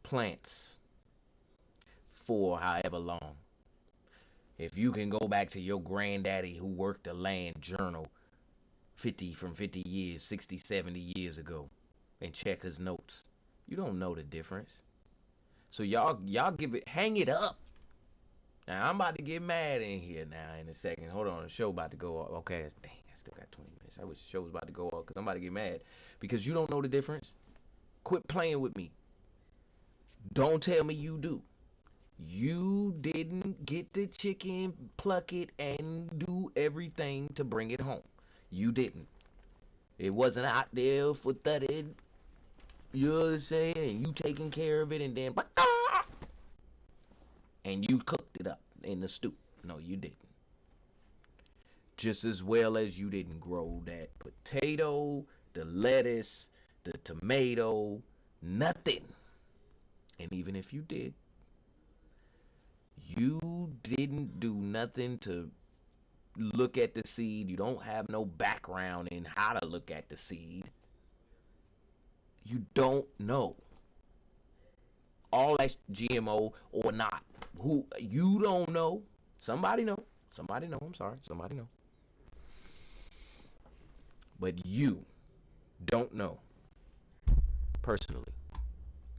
plants for however long. If you can go back to your granddaddy who worked the land journal 50 years, 60, 70 years ago and check his notes, you don't know the difference. So y'all give it, hang it up. Now, I'm about to get mad in here now in a second. Hold on, the show about to go off. Okay, dang, I still got 20 minutes. I wish the show was about to go off because I'm about to get mad. Because you don't know the difference. Quit playing with me. Don't tell me you do. You didn't get the chicken, pluck it, and do everything to bring it home. You didn't. It wasn't out there for 30, you know what I'm saying? And you taking care of it and then... and you cooked it up in the stew. No, you didn't. Just as well as you didn't grow that potato, the lettuce, the tomato, nothing. And even if you did, you didn't do nothing to look at the seed. You don't have no background in how to look at the seed. You don't know. All that's GMO or not. Who you don't know. Somebody know. Somebody know. I'm sorry. Somebody know. But you don't know personally.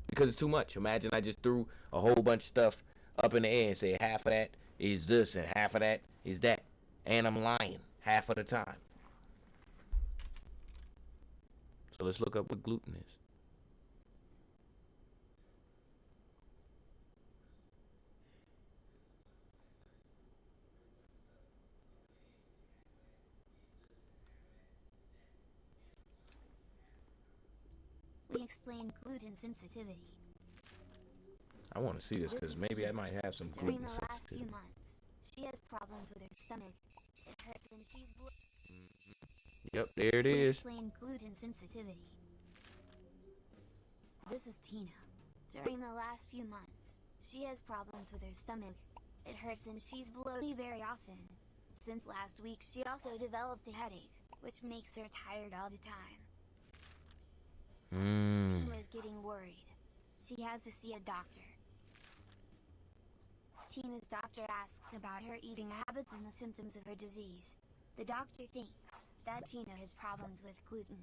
Because it's too much. Imagine I just threw a whole bunch of stuff up in the air and say half of that is this and half of that is that. And I'm lying half of the time. So let's look up what gluten is. We explain gluten sensitivity. I want to see this because maybe I might have some gluten During the last few sensitivity. months, she has problems with her stomach. It hurts and she's Yep, there it We is. explain gluten sensitivity. This is Tina. During the last few months, she has problems with her stomach. It hurts and she's bloated very often. Since last week, she also developed a headache, which makes her tired all the time. Tina is getting worried. She has to see a doctor. Tina's doctor asks about her eating habits and the symptoms of her disease. The doctor thinks that Tina has problems with gluten.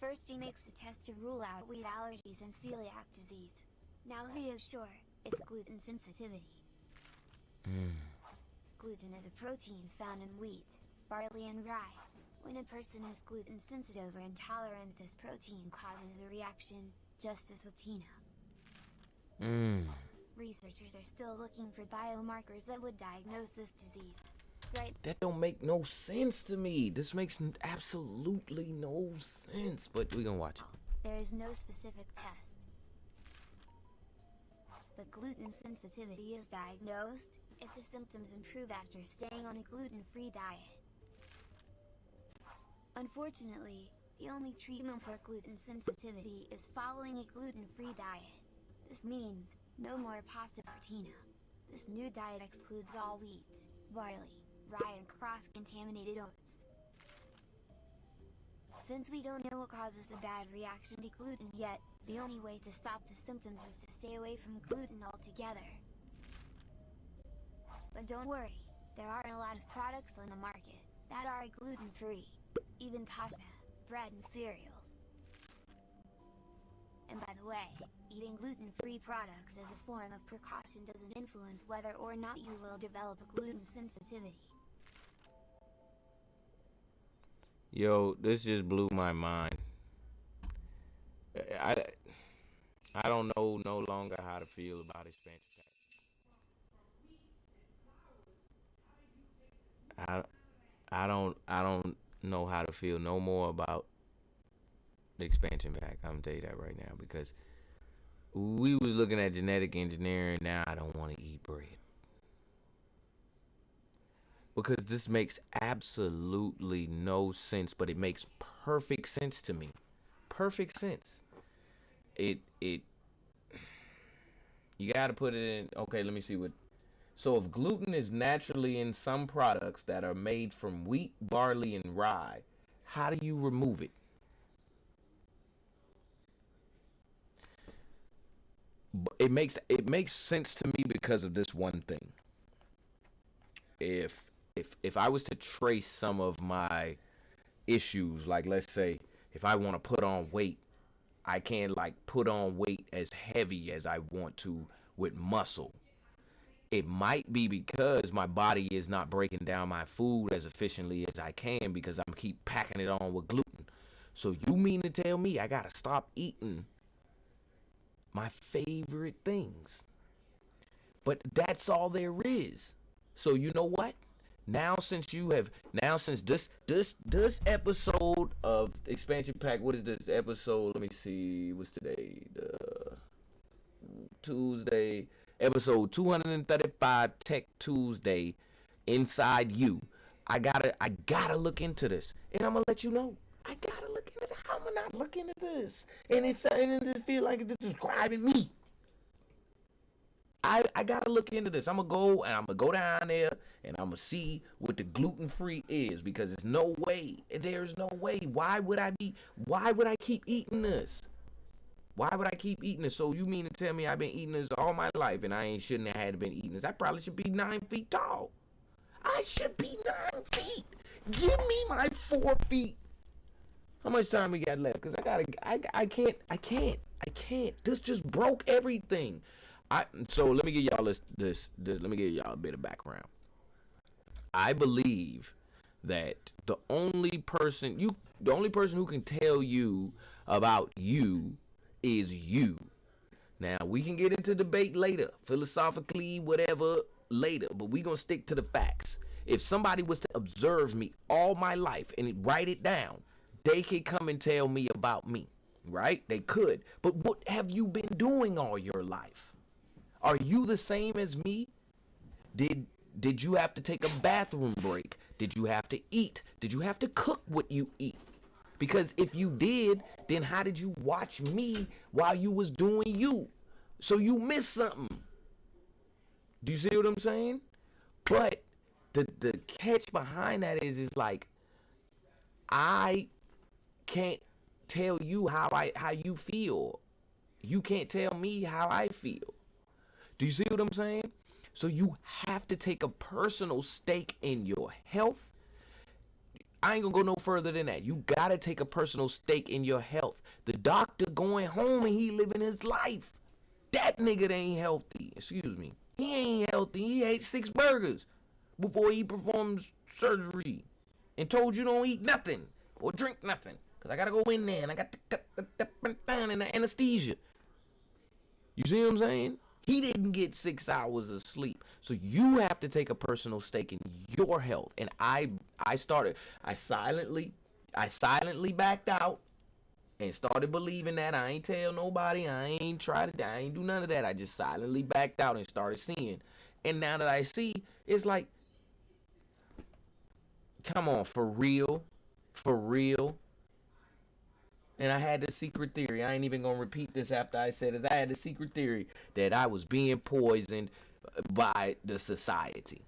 First, he makes a test to rule out wheat allergies and celiac disease. Now he is sure it's gluten sensitivity. Gluten is a protein found in wheat, barley, and rye. When a person is gluten sensitive or intolerant, this protein causes a reaction, just as with Tina. Researchers are still looking for biomarkers that would diagnose this disease. Right? That don't make no sense to me. This makes absolutely no sense. But we're gonna watch it. There is no specific test. But gluten sensitivity is diagnosed if the symptoms improve after staying on a gluten-free diet. Unfortunately, the only treatment for gluten sensitivity is following a gluten-free diet. This means no more pasta for Tina. This new diet excludes all wheat, barley, rye, and cross-contaminated oats. Since we don't know what causes a bad reaction to gluten yet, the only way to stop the symptoms is to stay away from gluten altogether. But don't worry, there are a lot of products on the market that are gluten-free, even pasta, bread, and cereals. And by the way, eating gluten-free products as a form of precaution doesn't influence whether or not you will develop a gluten sensitivity. Yo, this just blew my mind. I don't know no longer how to feel about expansion pack. I don't know how to feel no more about the expansion pack. I'm gonna tell you that right now, because we was looking at genetic engineering. Now I don't want to eat bread. Because this makes absolutely no sense, but it makes perfect sense to me. Perfect sense. You gotta put it in. Okay, let me see what. So if gluten is naturally in some products that are made from wheat, barley, and rye, how do you remove it? It makes sense to me because of this one thing. If I was to trace some of my issues, like let's say if I want to put on weight, I can't like put on weight as heavy as I want to with muscle. It might be because my body is not breaking down my food as efficiently as I can because I'm keep packing it on with gluten. So you mean to tell me I gotta stop eating my favorite things? But that's all there is. So you know what? Now since this episode of Expansion Pack, what is this episode? Let me see. What's today? Tuesday. Episode 235, Tech Tuesday, Inside You. I gotta look into this. And I'm gonna let you know. I gotta look into this. How am I not looking into this? And if it feel like it's describing me. I gotta look into this. I'm gonna go down there and I'm gonna see what the gluten-free is, because there's no way. There's no way. Why would I keep eating this? Why would I keep eating this? So you mean to tell me I've been eating this all my life and I shouldn't have had been eating this? I probably should be 9 feet tall. I should be 9 feet. Give me my 4 feet. How much time we got left? Cause I can't. This just broke everything. So let me give y'all this. Let me give y'all a bit of background. I believe that the only person who can tell you about you is you. Now we can get into debate later, philosophically, whatever later, but we gonna stick to the facts. If somebody was to observe me all my life and write it down, they could come and tell me about me, right? They could. But what have you been doing all your life? Are you the same as me? Did you have to take a bathroom break? Did you have to eat? Did you have to cook what you eat? Because if you did, then how did you watch me while you was doing you? So you missed something. Do you see what I'm saying? But the catch behind that is like, I can't tell you how you feel. You can't tell me how I feel. Do you see what I'm saying? So you have to take a personal stake in your health. I ain't gonna go no further than that. You gotta take a personal stake in your health. The doctor going home and he living his life. That nigga ain't healthy. Excuse me. He ain't healthy. He ate 6 burgers before he performs surgery and told you don't eat nothing or drink nothing. Cause I gotta go in there and I got to cut the anesthesia. You see what I'm saying? He didn't get 6 hours of sleep. So you have to take a personal stake in your health. And I silently backed out and started believing that. I ain't tell nobody. I ain't do none of that. I just silently backed out and started seeing. And now that I see, it's like, come on, for real. And I had the secret theory. I ain't even gonna repeat this after I said it. I had the secret theory that I was being poisoned by the society.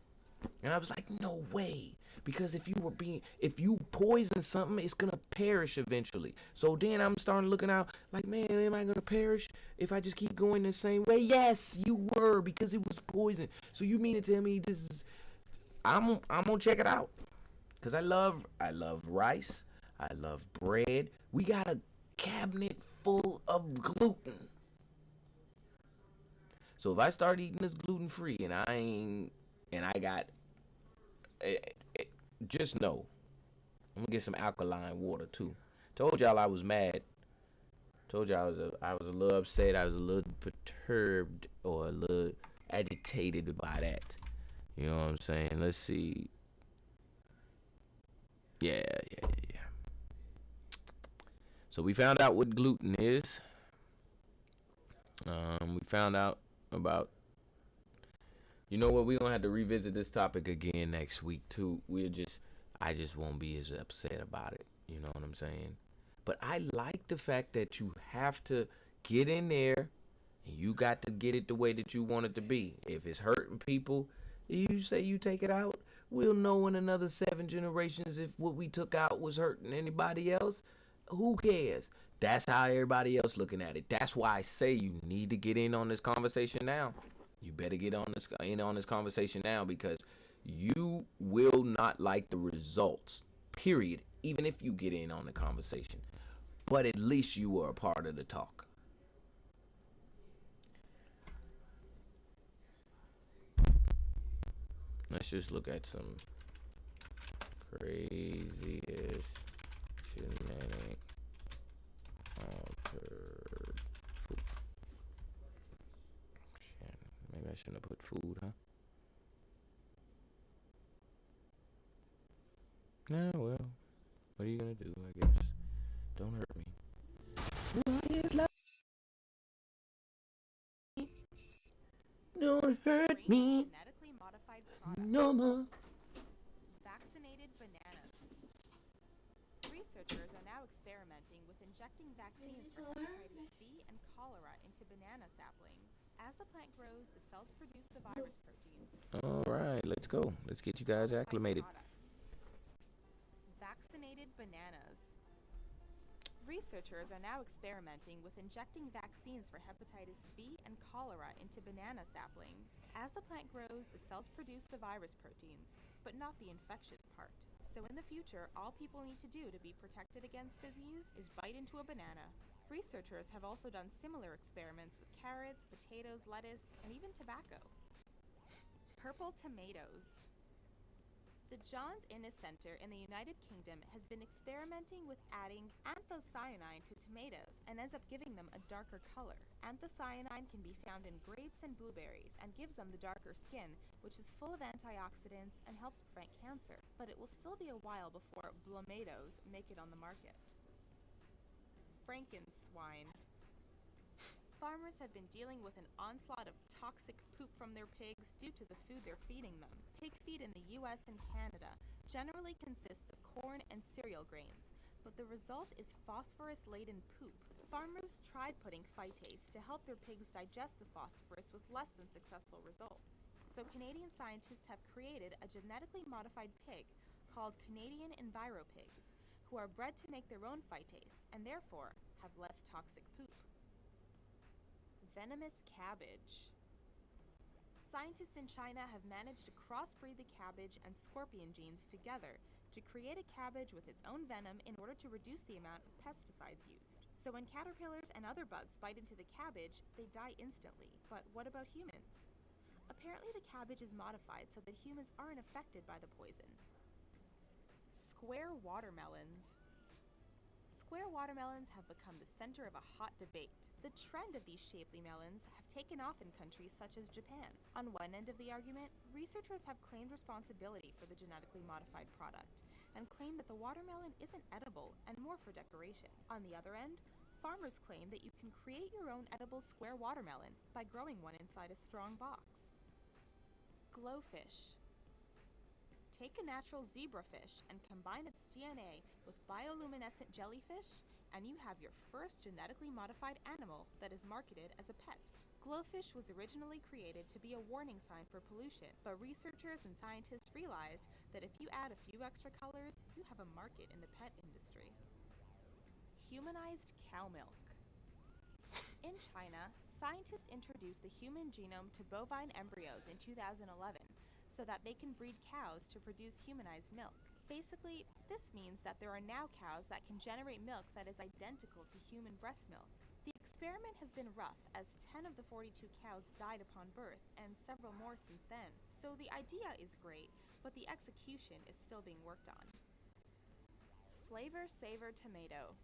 And I was like, no way. Because if you poison something, it's gonna perish eventually. So then I'm starting looking out like, man, am I gonna perish if I just keep going the same way? Yes, you were, because it was poison. So you mean to tell me this is, I'm gonna check it out. Cause I love rice. I love bread. We got a cabinet full of gluten. So if I start eating this gluten free just know, I'm gonna get some alkaline water too. Told y'all I was mad. Told y'all I was a little upset. I was a little perturbed or a little agitated by that. You know what I'm saying? Let's see. Yeah. So we found out what gluten is. We found out about, you know what, we're gonna have to revisit this topic again next week too. I just won't be as upset about it. You know what I'm saying? But I like the fact that you have to get in there and you got to get it the way that you want it to be. If it's hurting people, you say you take it out. We'll know in another 7 generations if what we took out was hurting anybody else. Who cares? That's how everybody else looking at it. That's why I say you need to get in on this conversation now. You better get on this conversation now, because you will not like the results, period, even if you get in on the conversation. But at least you were a part of the talk. Let's just look at some craziest genetic altered food. Maybe I shouldn't have put food, huh? Nah, well, what are you gonna do, I guess? Don't hurt me. Don't hurt me. Genetically modified products. No more. Vaccinated bananas. Researchers are now experimenting with injecting vaccines for hepatitis B and cholera into banana saplings. As the plant grows, the cells produce the virus proteins. All right, let's go. Let's get you guys acclimated. Vaccinated bananas. Researchers are now experimenting with injecting vaccines for hepatitis B and cholera into banana saplings. As the plant grows, the cells produce the virus proteins, but not the infectious part. So in the future, all people need to do to be protected against disease is bite into a banana. Researchers have also done similar experiments with carrots, potatoes, lettuce, and even tobacco. Purple tomatoes. The Johns Innes Center in the United Kingdom has been experimenting with adding anthocyanine to tomatoes and ends up giving them a darker color. Anthocyanine can be found in grapes and blueberries and gives them the darker skin, which is full of antioxidants and helps prevent cancer. But it will still be a while before blomatoes make it on the market. Frankenswine. Farmers have been dealing with an onslaught of toxic poop from their pigs due to the food they're feeding them. Pig feed in the US and Canada generally consists of corn and cereal grains, but the result is phosphorus-laden poop. Farmers tried putting phytase to help their pigs digest the phosphorus with less than successful results. So Canadian scientists have created a genetically modified pig called Canadian EnviroPigs, who are bred to make their own phytase and therefore have less toxic poop. Venomous cabbage. Scientists in China have managed to crossbreed the cabbage and scorpion genes together to create a cabbage with its own venom in order to reduce the amount of pesticides used. So when caterpillars and other bugs bite into the cabbage, they die instantly. But what about humans? Apparently the cabbage is modified so that humans aren't affected by the poison. Square watermelons. Square watermelons have become the center of a hot debate. The trend of these shapely melons have taken off in countries such as Japan. On one end of the argument, researchers have claimed responsibility for the genetically modified product and claim that the watermelon isn't edible and more for decoration. On the other end, farmers claim that you can create your own edible square watermelon by growing one inside a strong box. Glowfish. Take a natural zebrafish and combine its DNA with bioluminescent jellyfish, and you have your first genetically modified animal that is marketed as a pet. Glowfish was originally created to be a warning sign for pollution, but researchers and scientists realized that if you add a few extra colors, you have a market in the pet industry. Humanized cow milk. In China, scientists introduced the human genome to bovine embryos in 2011 so that they can breed cows to produce humanized milk. Basically, this means that there are now cows that can generate milk that is identical to human breast milk. The experiment has been rough, as 10 of the 42 cows died upon birth, and several more since then. So the idea is great, but the execution is still being worked on. Flavor Saver tomato.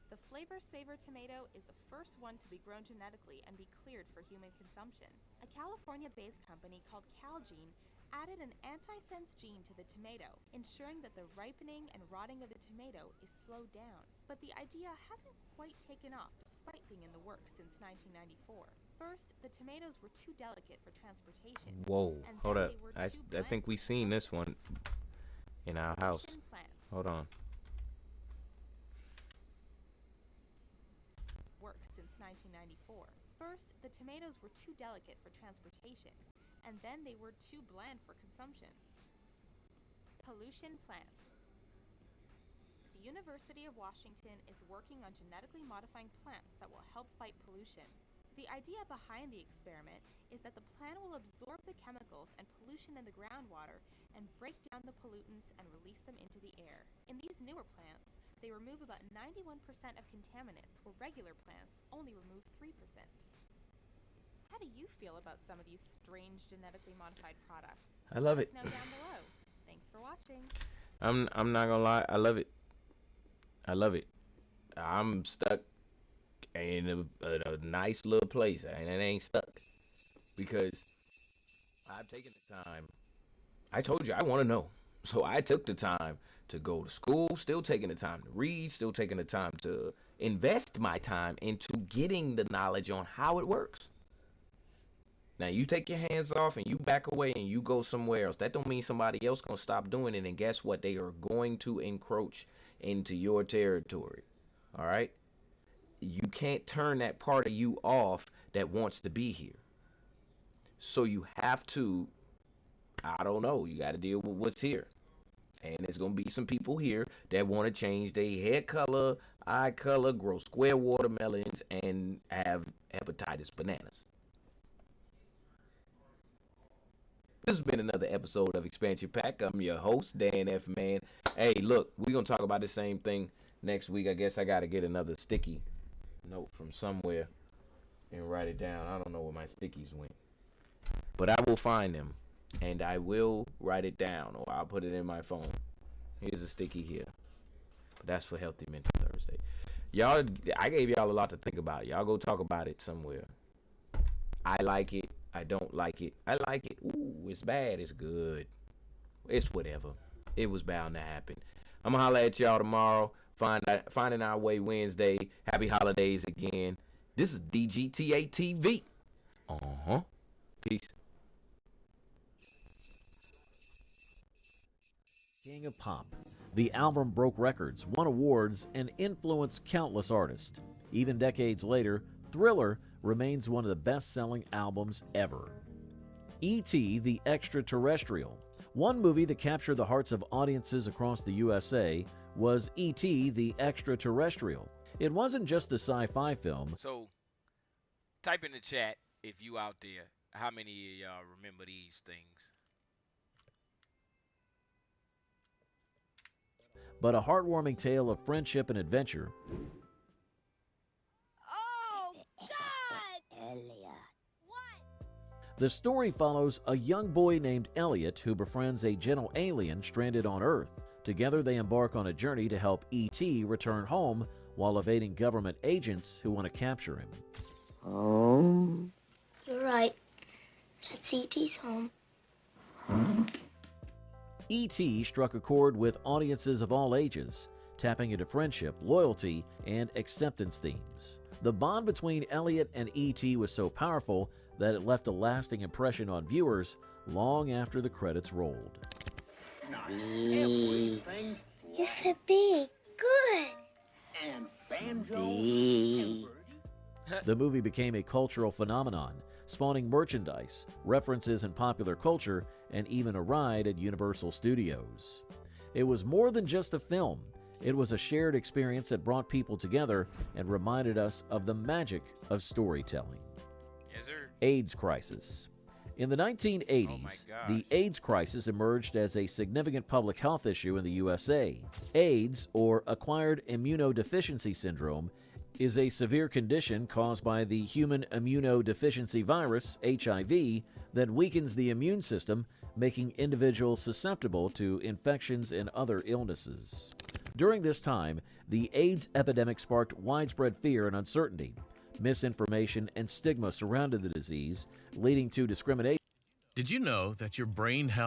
The Flavor Saver tomato is the first one to be grown genetically and be cleared for human consumption. A California-based company called Calgene added an antisense gene to the tomato, ensuring that the ripening and rotting of the tomato is slowed down. But the idea hasn't quite taken off despite being in the works since 1994. First, the tomatoes were too delicate for transportation. Whoa, hold up. I think we seen this one in our house. Hold on. Works since 1994. First, the tomatoes were too delicate for transportation, and then they were too bland for consumption. Pollution plants. The University of Washington is working on genetically modifying plants that will help fight pollution. The idea behind the experiment is that the plant will absorb the chemicals and pollution in the groundwater and break down the pollutants and release them into the air. In these newer plants, they remove about 91% of contaminants, where regular plants only remove 3%. How do you feel about some of these strange genetically modified products? I love it. Let us know down below. Thanks for watching. I'm not gonna lie, I love it. I love it. I'm stuck in a nice little place, and it ain't stuck because I've taken the time. I told you I want to know, so I took the time to go to school, still taking the time to read, still taking the time to invest my time into getting the knowledge on how it works. Now you take your hands off and you back away and you go somewhere else. That don't mean somebody else gonna stop doing it, and guess what? They are going to encroach into your territory. All right? You can't turn that part of you off that wants to be here. So you have to, I don't know, you got to deal with what's here. And there's going to be some people here that want to change their hair color, eye color, grow square watermelons, and have hepatitis bananas. This has been another episode of Expansion Pack. I'm your host, Dan F. Man. Hey, look, we're going to talk about the same thing next week. I guess I got to get another sticky note from somewhere and write it down. I don't know where my stickies went, but I will find them And I will write it down, or I'll put it in my phone. Here's a sticky here. But that's for Healthy Mental Thursday. Y'all, I gave y'all a lot to think about. Y'all go talk about it somewhere. I like it. I don't like it. I like it. Ooh, it's bad. It's good. It's whatever. It was bound to happen. I'm going to holler at y'all tomorrow. Finding Our Way Wednesday. Happy holidays again. This is DGTA TV. Peace. King of Pop. The album broke records, won awards, and influenced countless artists. Even decades later, Thriller remains one of the best-selling albums ever. E.T. the Extraterrestrial. One movie that captured the hearts of audiences across the USA was E.T. the Extraterrestrial. It wasn't just a sci-fi film. So, type in the chat if you out there, how many of y'all remember these things? But a heartwarming tale of friendship and adventure. Oh, God! Elliot. What? The story follows a young boy named Elliot who befriends a gentle alien stranded on Earth. Together they embark on a journey to help E.T. return home while evading government agents who want to capture him. Home? You're right. That's E.T.'s home. E.T. struck a chord with audiences of all ages, tapping into friendship, loyalty, and acceptance themes. The bond between Elliot and E.T. was so powerful that it left a lasting impression on viewers long after the credits rolled. You said big. Good. And banjo. The movie became a cultural phenomenon, spawning merchandise, references in popular culture, and even a ride at Universal Studios. It was more than just a film. It was a shared experience that brought people together and reminded us of the magic of storytelling. Yes, sir. AIDS crisis. In the 1980s, the AIDS crisis emerged as a significant public health issue in the USA. AIDS, or acquired immunodeficiency syndrome, is a severe condition caused by the human immunodeficiency virus, HIV, that weakens the immune system, making individuals susceptible to infections and other illnesses. During this time, the AIDS epidemic sparked widespread fear and uncertainty. Misinformation and stigma surrounded the disease, leading to discrimination. Did you know that your brain health